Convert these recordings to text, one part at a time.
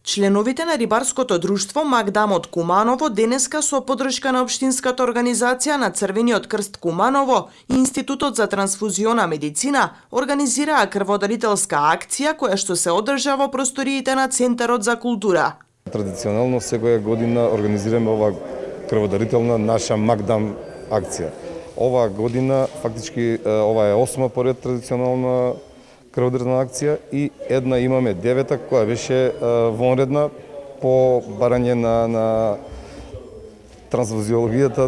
Членовите на рибарското друштво Магдам од Куманово денеска со поддршка на општинската организација на Црвениот крст Куманово и Институтот за трансфузиона медицина организираа крводарителска акција која што се одржа во просториите на Центарот за култура. Традиционално секоја година организираме ова крводарителна наша Магдам акција. Ова година фактички ова е 8-ма поред традиционална крводарителна акција и една имаме 9-та која беше вонредна по барање на трансфузиологијата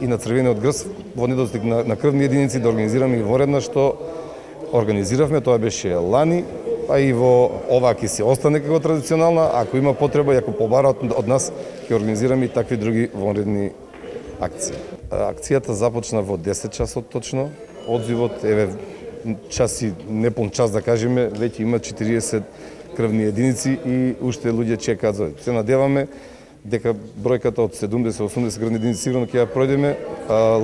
и на Црвениот крст во недостиг на крвни единици да организираме и вонредна што организиравме, тоа беше лани, а и во оваа ќе се остане како традиционална, ако има потреба и ако побараат од нас ќе организираме и такви други вонредни акции. Акцијата започна во 10 часот точно, одзивот час и непон час да кажеме, веќе има 40 крвни единици и уште луѓе чекаат за. Се надеваме дека бројката од 70-80 крвни единици сигурно ќе ја пројдеме.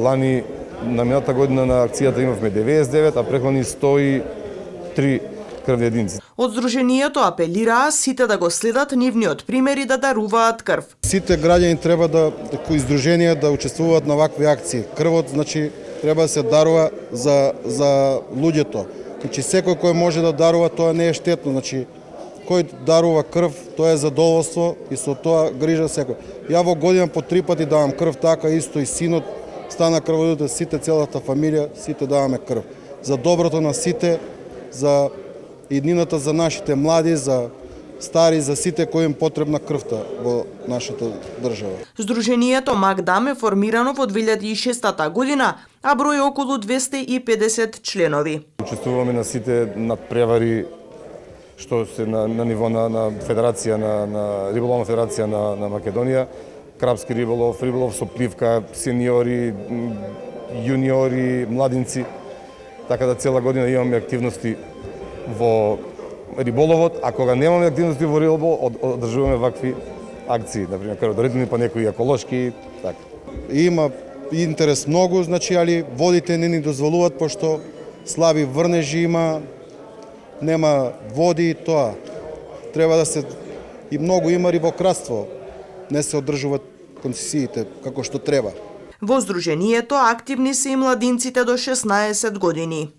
Лани на минатата година на акцијата имавме 99, а преходни 103 крвни единици. Од Сдруженијето апелираа сите да го следат нивниот пример и да даруваат крв. Сите граѓани треба кои издруженија да учествуваат на вакви акции. Крвот, значи, треба да се дарува за луѓето. Значи, секој кој може да дарува, тоа не е штетно. Значи, кој дарува крв, тоа е задоволство и со тоа грижа секој. Ја во година по 3 пати давам крв, така исто и синот стана крводарител, сите, целата фамилија, сите даваме крв. За доброто на сите, за иднината за нашите млади, за стари, за сите кои им потребна крвта во нашата држава. Сдруженијето Магдам е формирано во 2006 година, а број околу 250 членови. Учествуваме на сите надпревари што се на ниво на федерација на риболовна федерација на Македонија, крапски риболов, риболов со пливка, сениори, јуниори, младинци. Така да цела година имаме активности во риболовот, а кога немаме активности во риболов, одржуваме вакви акции, например крводарителни, па некои еколошки, така. Има интерес многу, значи, али водите не ни дозволуваат, пошто слаби врнежи има, нема води и тоа. Треба да се... И многу има рибократство. Не се одржуваат концесиите како што треба. Во Сдруженијето активни се и младинците до 16 години.